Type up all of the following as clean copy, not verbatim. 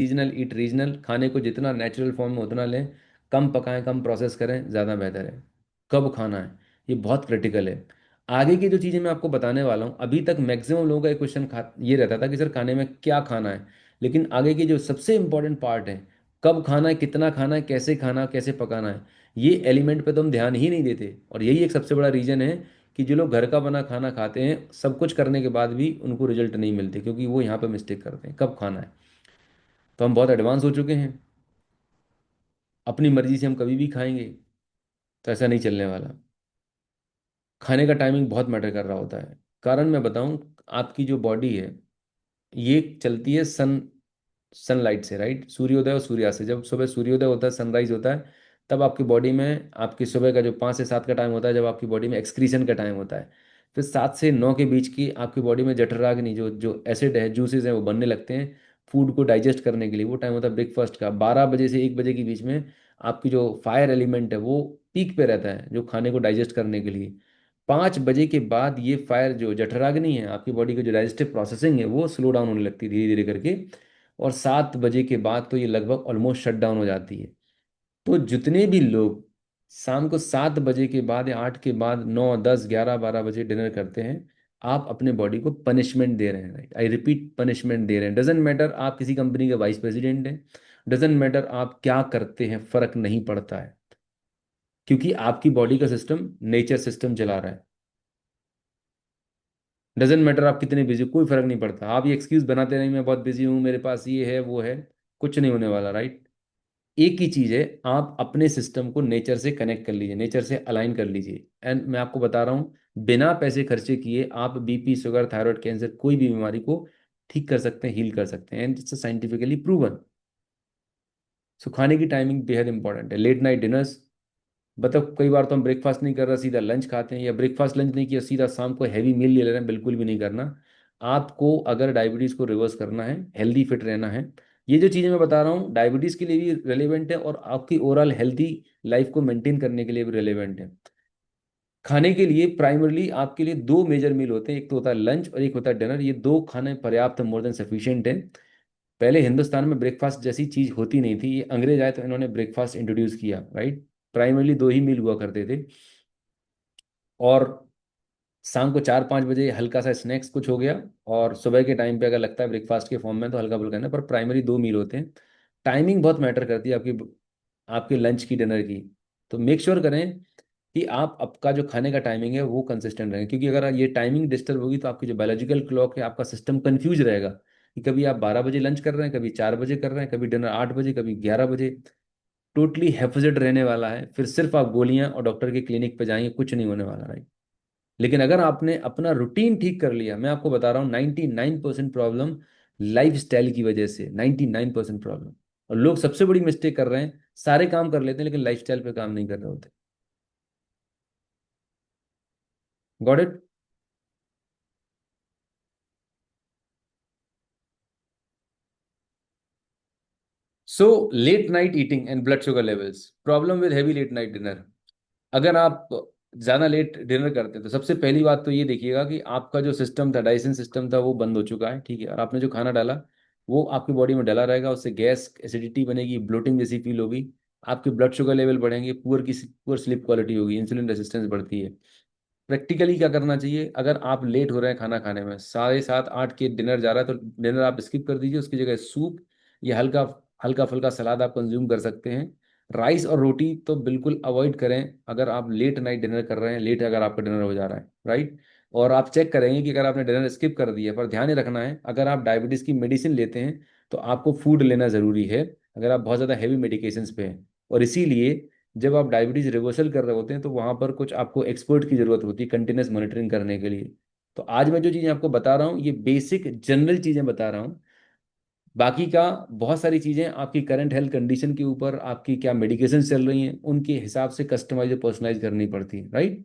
Regional ईट regional, खाने को जितना नेचुरल फॉर्म में उतना लें, कम पकाएं, कम प्रोसेस करें, ज़्यादा बेहतर है। कब खाना है, ये बहुत क्रिटिकल है। आगे की जो चीज़ें मैं आपको बताने वाला हूँ, अभी तक मैक्सिमम लोगों का एक क्वेश्चन ये रहता था कि सर खाने में क्या खाना है। लेकिन आगे की जो सबसे इंपॉर्टेंट पार्ट है, कब खाना है, कितना खाना है, कैसे खाना है, कैसे पकाना है, ये एलिमेंट पे तो हम ध्यान ही नहीं देते। और यही एक सबसे बड़ा रीज़न है कि जो लोग घर का बना खाना खाते हैं, सब कुछ करने के बाद भी उनको रिजल्ट नहीं मिलते, क्योंकि वो यहाँ पे मिस्टेक करते हैं। कब खाना है, तो हम बहुत एडवांस हो चुके हैं, अपनी मर्जी से हम कभी भी खाएंगे, तो ऐसा नहीं चलने वाला। खाने का टाइमिंग बहुत मैटर कर रहा होता है। कारण मैं बताऊं, आपकी जो बॉडी है, ये चलती है सनलाइट से, राइट। सूर्योदय और सूर्यास्त से। जब सुबह सूर्योदय होता है, सनराइज होता है, तब आपकी बॉडी में, आपकी सुबह का जो 5 से 7 का टाइम होता है, जब आपकी बॉडी में एक्सक्रीशन का टाइम होता है। फिर 7 से 9 के बीच की आपकी बॉडी में जठराग्नि, जो जो एसिड है, जूसेस हैं, वो बनने लगते हैं फूड को डाइजेस्ट करने के लिए। वो टाइम होता है ब्रेकफास्ट का। 12 बजे से 1 बजे के बीच में आपकी जो फायर एलिमेंट है वो पीक पे रहता है, जो खाने को डाइजेस्ट करने के लिए। 5 बजे के बाद ये फायर, जो जठराग्नि है, आपकी बॉडी की जो डाइजेस्टिव प्रोसेसिंग है, वो स्लो डाउन होने लगती है धीरे धीरे करके। और 7 बजे के बाद तो ये लगभग ऑलमोस्ट शट डाउन हो जाती है। तो जितने भी लोग शाम को 7 बजे के बाद या 8 के बाद 9, 10, 11, 12 बजे डिनर करते हैं, आप अपने बॉडी को पनिशमेंट दे रहे हैं, राइट। आई रिपीट, पनिशमेंट दे रहे हैं। डजेंट मैटर आप किसी कंपनी के वाइस प्रेसिडेंट हैं, डजेंट मैटर आप क्या करते हैं, फर्क नहीं पड़ता है, क्योंकि आपकी बॉडी का सिस्टम नेचर सिस्टम चला रहा है। डजेंट मैटर आप कितने बिजी, कोई फर्क नहीं पड़ता। आप ये एक्सक्यूज बनाते नहीं, मैं बहुत बिजी हूँ, मेरे पास ये है वो है, कुछ नहीं होने वाला, राइट। एक ही चीज है, आप अपने सिस्टम को नेचर से कनेक्ट कर लीजिए, नेचर से अलाइन कर लीजिए। एंड मैं आपको बता रहा हूँ, बिना पैसे खर्चे किए आप बीपी, शुगर, थायराइड, कैंसर, कोई भी बीमारी को ठीक कर सकते हैं, हील कर सकते हैं, एंड इट्स साइंटिफिकली प्रूवन। सो खाने की टाइमिंग बेहद इंपॉर्टेंट है। लेट नाइट डिनर्स, मतलब कई बार तो हम ब्रेकफास्ट नहीं कर रहे, सीधा लंच खाते हैं, या ब्रेकफास्ट लंच नहीं किया, सीधा शाम को हैवी मील ले ले रहे हैं। बिल्कुल भी नहीं करना। आपको अगर डायबिटीज़ को रिवर्स करना है, हेल्दी फिट रहना है, ये जो चीज़ें मैं बता रहा हूँ डायबिटीज़ के लिए भी रेलिवेंट है, और आपकी ओवरऑल हेल्दी लाइफ को मेंटेन करने के लिए भी रेलिवेंट है। खाने के लिए प्राइमरली आपके लिए दो मेजर मील होते हैं, एक तो होता है लंच और एक होता है डिनर। ये दो खाने पर्याप्त, मोर देन सफिशिएंट है। पहले हिंदुस्तान में ब्रेकफास्ट जैसी चीज होती नहीं थी, ये अंग्रेज आए तो इन्होंने ब्रेकफास्ट इंट्रोड्यूस किया, राइट। प्राइमरली दो ही मील हुआ करते थे। और शाम को 4-5 बजे हल्का सा स्नैक्स कुछ हो गया, और सुबह के टाइम पे अगर लगता है ब्रेकफास्ट के फॉर्म में तो हल्का फुल्का है, पर प्राइमरी दो मील होते हैं। टाइमिंग बहुत मैटर करती है आपकी, आपके लंच की, डिनर की। तो मेक श्योर करें कि आप आपका जो खाने का टाइमिंग है वो कंसिस्टेंट रहे, क्योंकि अगर ये टाइमिंग डिस्टर्ब होगी तो आपकी जो बायोलॉजिकल क्लॉक है, आपका सिस्टम कंफ्यूज रहेगा कि कभी आप 12 बजे लंच कर रहे हैं, कभी 4 बजे कर रहे हैं, कभी डिनर 8 बजे, कभी 11 बजे। टोटली हेफजेड रहने वाला है। फिर सिर्फ आप गोलियां और डॉक्टर के क्लिनिक पे जाएंगे, कुछ नहीं होने वाला, राइट। लेकिन अगर आपने अपना रूटीन ठीक कर लिया, मैं आपको बता रहा हूँ 99% प्रॉब्लम लाइफ स्टाइल की वजह से, 99% प्रॉब्लम। और लोग सबसे बड़ी मिस्टेक कर रहे हैं, सारे काम कर लेते हैं लेकिन लाइफ स्टाइल पे काम नहीं कर रहे होते। Got it. So late night eating and blood sugar levels, problem with heavy late night dinner. अगर आप ज़्यादा लेट डिनर करते हैं तो सबसे पहली बात तो ये देखिएगा कि आपका जो सिस्टम था, डाइजेशन सिस्टम था, वो बंद हो चुका है, ठीक है। और आपने जो खाना डाला वो आपकी बॉडी में डला रहेगा, उससे गैस, एसिडिटी बनेगी, ब्लोटिंग जैसी फील होगी, आपके ब्लड शुगर लेवल बढ़ेंगे, पुअर स्लीप क्वालिटी होगी, इंसुलिन रेजिस्टेंस बढ़ती है। प्रैक्टिकली क्या करना चाहिए, अगर आप लेट हो रहे हैं खाना खाने में, 7:30 8 के डिनर जा रहा है, तो डिनर आप स्किप कर दीजिए। उसकी जगह सूप या हल्का हल्का फुल्का सलाद आप कंज्यूम कर सकते हैं। राइस और रोटी तो बिल्कुल अवॉइड करें अगर आप लेट नाइट डिनर कर रहे हैं, लेट अगर आपका डिनर हो जा रहा है, राइट। और आप चेक करेंगे कि अगर आपने डिनर स्किप कर दिया, पर ध्यान ही रखना है, अगर आप डायबिटीज़ की मेडिसिन लेते हैं तो आपको फूड लेना ज़रूरी है, अगर आप बहुत ज़्यादा हैवी मेडिकेशंस पे हैं। और इसीलिए जब आप डायबिटीज रिवर्सल कर रहे होते हैं तो वहां पर कुछ आपको एक्सपर्ट की जरूरत होती है कंटिन्यूस मॉनिटरिंग करने के लिए। तो आज मैं जो चीज़ें आपको बता रहा हूँ, ये बेसिक जनरल चीज़ें बता रहा हूँ। बाकी का बहुत सारी चीज़ें आपकी करंट हेल्थ कंडीशन के ऊपर, आपकी क्या मेडिकेशन चल रही हैं, उनके हिसाब से कस्टमाइज और पर्सनलाइज करनी पड़ती है, राइट।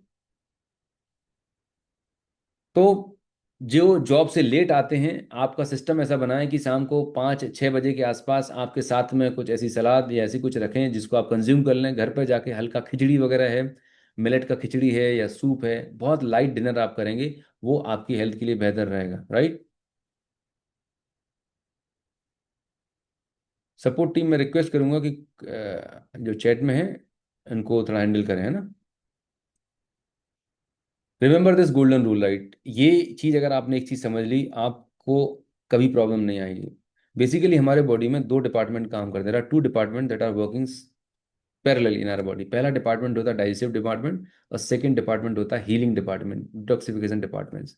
तो जो जॉब से लेट आते हैं, आपका सिस्टम ऐसा बनाएं कि शाम को 5-6 बजे के आसपास आपके साथ में कुछ ऐसी सलाद या ऐसी कुछ रखें जिसको आप कंज्यूम कर लें। घर पर जाके हल्का खिचड़ी वगैरह है, मिलेट का खिचड़ी है या सूप है, बहुत लाइट डिनर आप करेंगे, वो आपकी हेल्थ के लिए बेहतर रहेगा, राइट। सपोर्ट टीम में रिक्वेस्ट करूंगा कि जो चैट में है इनको थोड़ा हैंडल करें, है ना। Remember this golden rule, right. ये चीज़ अगर आपने एक चीज़ समझ ली, आपको कभी प्रॉब्लम नहीं आएगी। बेसिकली हमारे बॉडी में दो डिपार्टमेंट काम करते हैं। There are two department that are working parallel in our body. पहला डिपार्टमेंट होता है डाइजेस्टिव डिपार्टमेंट, और सेकंड डिपार्टमेंट होता है हीलिंग डिपार्टमेंट, डिटॉक्सिफिकेशन डिपार्टमेंट।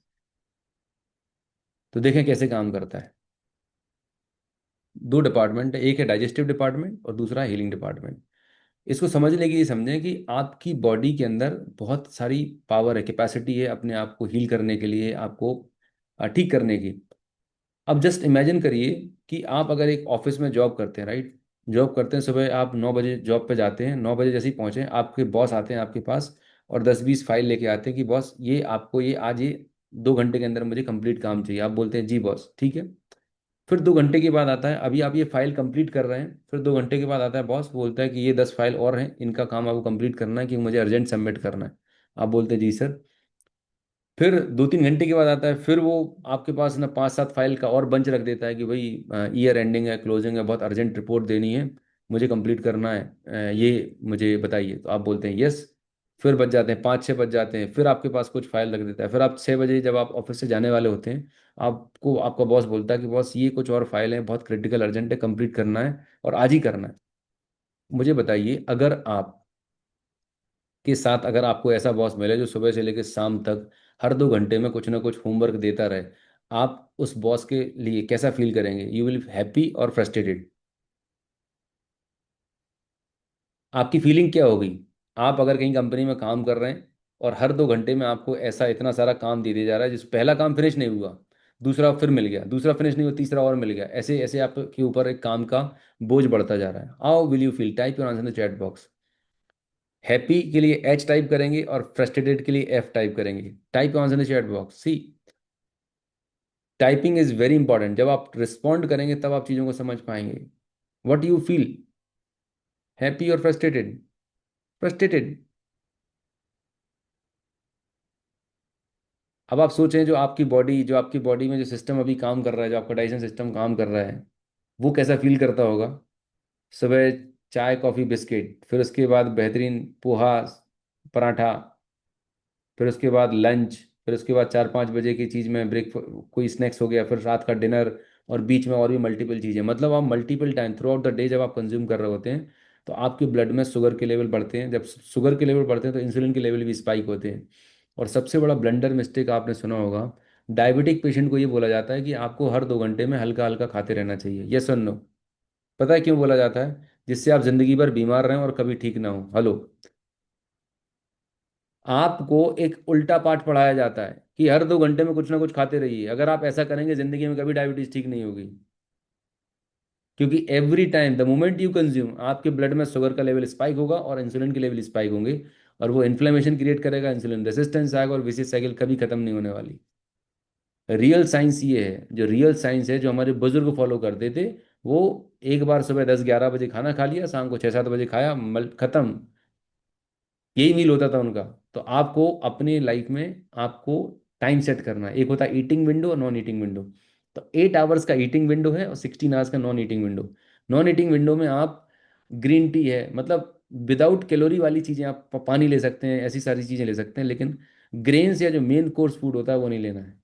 तो देखें कैसे काम करता है। दो डिपार्टमेंट है, एक है डाइजेस्टिव डिपार्टमेंट और दूसरा हीलिंग डिपार्टमेंट। इसको समझने के लिए समझें कि आपकी बॉडी के अंदर बहुत सारी पावर है, कैपेसिटी है अपने आप को हील करने के लिए, आपको ठीक करने की। अब जस्ट इमेजिन करिए कि आप अगर एक ऑफिस में जॉब करते हैं, राइट। जॉब करते हैं, सुबह आप 9 बजे जॉब पे जाते हैं, 9 बजे जैसे ही पहुंचे आपके बॉस आते हैं आपके पास और 10-20 फाइल लेके आते हैं कि बॉस ये आपको ये आज ये 2 घंटे के अंदर मुझे कंप्लीट काम चाहिए। आप बोलते हैं जी बॉस ठीक है। फिर 2 घंटे के बाद आता है, अभी आप ये फाइल कंप्लीट कर रहे हैं, फिर 2 घंटे के बाद आता है बॉस बोलता है कि ये 10 फाइल और हैं, इनका काम आपको कंप्लीट करना है कि मुझे अर्जेंट सबमिट करना है। आप बोलते हैं जी सर। फिर 2-3 घंटे के बाद आता है, फिर वो आपके पास ना 5-7 फाइल का और बंच रख देता है कि भाई ईयर एंडिंग है, क्लोजिंग है, बहुत अर्जेंट रिपोर्ट देनी है, मुझे कंप्लीट करना है, ये मुझे बताइए। तो आप बोलते हैं यस। फिर बच जाते हैं 5-6 बच जाते हैं, फिर आपके पास कुछ फाइल रख देता है। फिर आप 6 बजे जब आप ऑफिस से जाने वाले होते हैं, आपको आपका बॉस बोलता है कि बॉस ये कुछ और फाइल है, बहुत क्रिटिकल अर्जेंट है, कंप्लीट करना है और आज ही करना है। मुझे बताइए, अगर आप के साथ अगर आपको ऐसा बॉस मिले जो सुबह से लेकर शाम तक हर 2 घंटे में कुछ ना कुछ होमवर्क देता रहे, आप उस बॉस के लिए कैसा फील करेंगे? यू विल हैप्पी और फ्रस्ट्रेटेड? आपकी फीलिंग क्या होगी? आप अगर कहीं कंपनी में काम कर रहे हैं और हर 2 घंटे में आपको ऐसा इतना सारा काम दे दिया जा रहा है, जिस पहला काम फिनिश नहीं हुआ, दूसरा फिर मिल गया, दूसरा फिनिश नहीं हुआ, तीसरा और मिल गया, ऐसे ऐसे आपके ऊपर एक काम का बोझ बढ़ता जा रहा है। How will you feel? Type your answer in the chat box. Happy के लिए एच टाइप करेंगे और फ्रस्ट्रेटेड के लिए एफ टाइप करेंगे। Type your answer in the chat box. See, typing is very important. जब आप रिस्पॉन्ड करेंगे तब आप चीज़ों को समझ पाएंगे। What you feel? हैप्पी और फ्रस्ट्रेटेड? फ्रस्ट्रेटेड। अब आप सोचें, जो आपकी बॉडी में जो सिस्टम अभी काम कर रहा है, जो आपका डाइजेशन सिस्टम काम कर रहा है, वो कैसा फील करता होगा? सुबह चाय कॉफ़ी बिस्किट, फिर उसके बाद बेहतरीन पोहा पराठा, फिर उसके बाद लंच, फिर उसके बाद 4-5 बजे की चीज़ में ब्रेक, कोई स्नैक्स हो गया, फिर रात का डिनर, और बीच में और भी मल्टीपल चीज़ें। मतलब आप multiple time through out the day जब आप कंज्यूम कर रहे होते हैं, तो आपके ब्लड में शुगर के लेवल बढ़ते हैं। जब शुगर के लेवल बढ़ते हैं तो इंसुलिन के लेवल भी स्पाइक होते हैं। और सबसे बड़ा ब्लंडर मिस्टेक आपने सुना होगा, डायबिटिक पेशेंट को ये बोला जाता है कि आपको हर 2 घंटे में हल्का हल्का खाते रहना चाहिए। यस और नो? पता है क्यों बोला जाता है? जिससे आप जिंदगी भर बीमार रहें और कभी ठीक ना हो। हेलो। आपको एक उल्टा पाठ पढ़ाया जाता है कि हर 2 घंटे में कुछ ना कुछ खाते रहिए। अगर आप ऐसा करेंगे जिंदगी में कभी डायबिटीज ठीक नहीं होगी। क्योंकि every time the moment you consume, आपके ब्लड में शुगर का लेवल स्पाइक होगा और इंसुलिन के लेवल स्पाइक होंगे, और वो इन्फ्लेमेशन क्रिएट करेगा, इंसुलिन रेसिस्टेंस आएगा, और विशेष साइकिल कभी खत्म नहीं होने वाली। रियल साइंस ये है, जो रियल साइंस है जो हमारे बुजुर्ग फॉलो करते थे, वो एक बार सुबह 10-11 बजे खाना खा लिया, शाम को 6-7 बजे खाया, खत्म। यही मील होता था उनका। तो आपको अपने लाइफ में आपको टाइम सेट करना है। एक होता है ईटिंग विंडो और नॉन ईटिंग विंडो। तो 8 आवर्स का ईटिंग विंडो है और 16 आवर्स का non eating window. Non eating window में आप ग्रीन टी है, मतलब विदाउट कैलोरी वाली चीज़ें, आप पानी ले सकते हैं, ऐसी सारी चीज़ें ले सकते हैं, लेकिन ग्रेन्स या जो मेन कोर्स फूड होता है वो नहीं लेना है।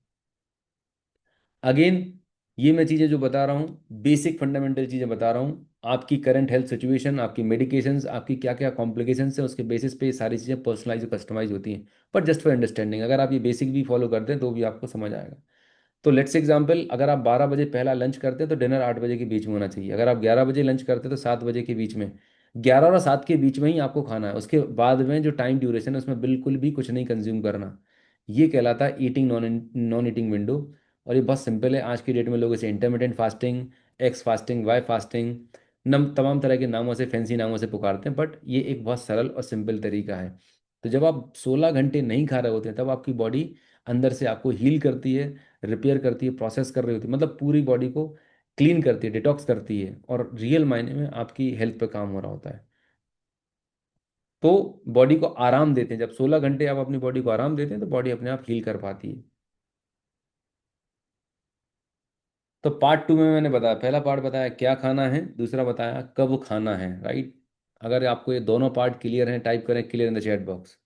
अगेन, ये मैं चीज़ें जो बता रहा हूँ, बेसिक फंडामेंटल चीज़ें बता रहा हूँ। आपकी करंट हेल्थ सिचुएशन, आपकी मेडिकेशंस, आपकी क्या क्या कॉम्प्लिकेशंस है, उसके बेसिस पे ये सारी चीज़ें पर्सनलाइज और कस्टमाइज होती हैं। पर जस्ट फॉर अंडरस्टैंडिंग, अगर आप ये बेसिक भी फॉलो करते हैं तो भी आपको समझ आएगा। तो लेट्स एग्जाम्पल, अगर आप 12 बजे पहला लंच करते हैं तो डिनर 8 बजे के बीच में होना चाहिए। अगर आप 11 बजे लंच करते हैं तो 7 बजे के बीच में, 11 और 7 के बीच में ही आपको खाना है। उसके बाद में जो टाइम ड्यूरेशन है उसमें बिल्कुल भी कुछ नहीं कंज्यूम करना। ये कहलाता है ईटिंग नॉन ईटिंग विंडो। और ये बहुत सिंपल है। आज की डेट में लोग इसे intermittent fasting, X fasting, Y fasting, नम तमाम तरह के नामों से, फैंसी नामों से पुकारते हैं, बट ये एक बहुत सरल और सिंपल तरीका है। तो जब आप 16 घंटे नहीं खा रहे होते हैं तब आपकी बॉडी अंदर से आपको हील करती है, रिपेयर करती है, प्रोसेस कर रही होती है, मतलब पूरी बॉडी को क्लीन करती है, डिटॉक्स करती है, और रियल मायने में आपकी हेल्थ पे काम हो रहा होता है। तो बॉडी को आराम देते हैं। जब 16 घंटे आप अपनी बॉडी को आराम देते हैं तो बॉडी अपने आप हील कर पाती है। तो पार्ट टू में मैंने बताया, पहला पार्ट बताया क्या खाना है, दूसरा बताया कब खाना है, राइट। अगर आपको ये दोनों पार्ट क्लियर हैं, टाइप करें clear in the chat box.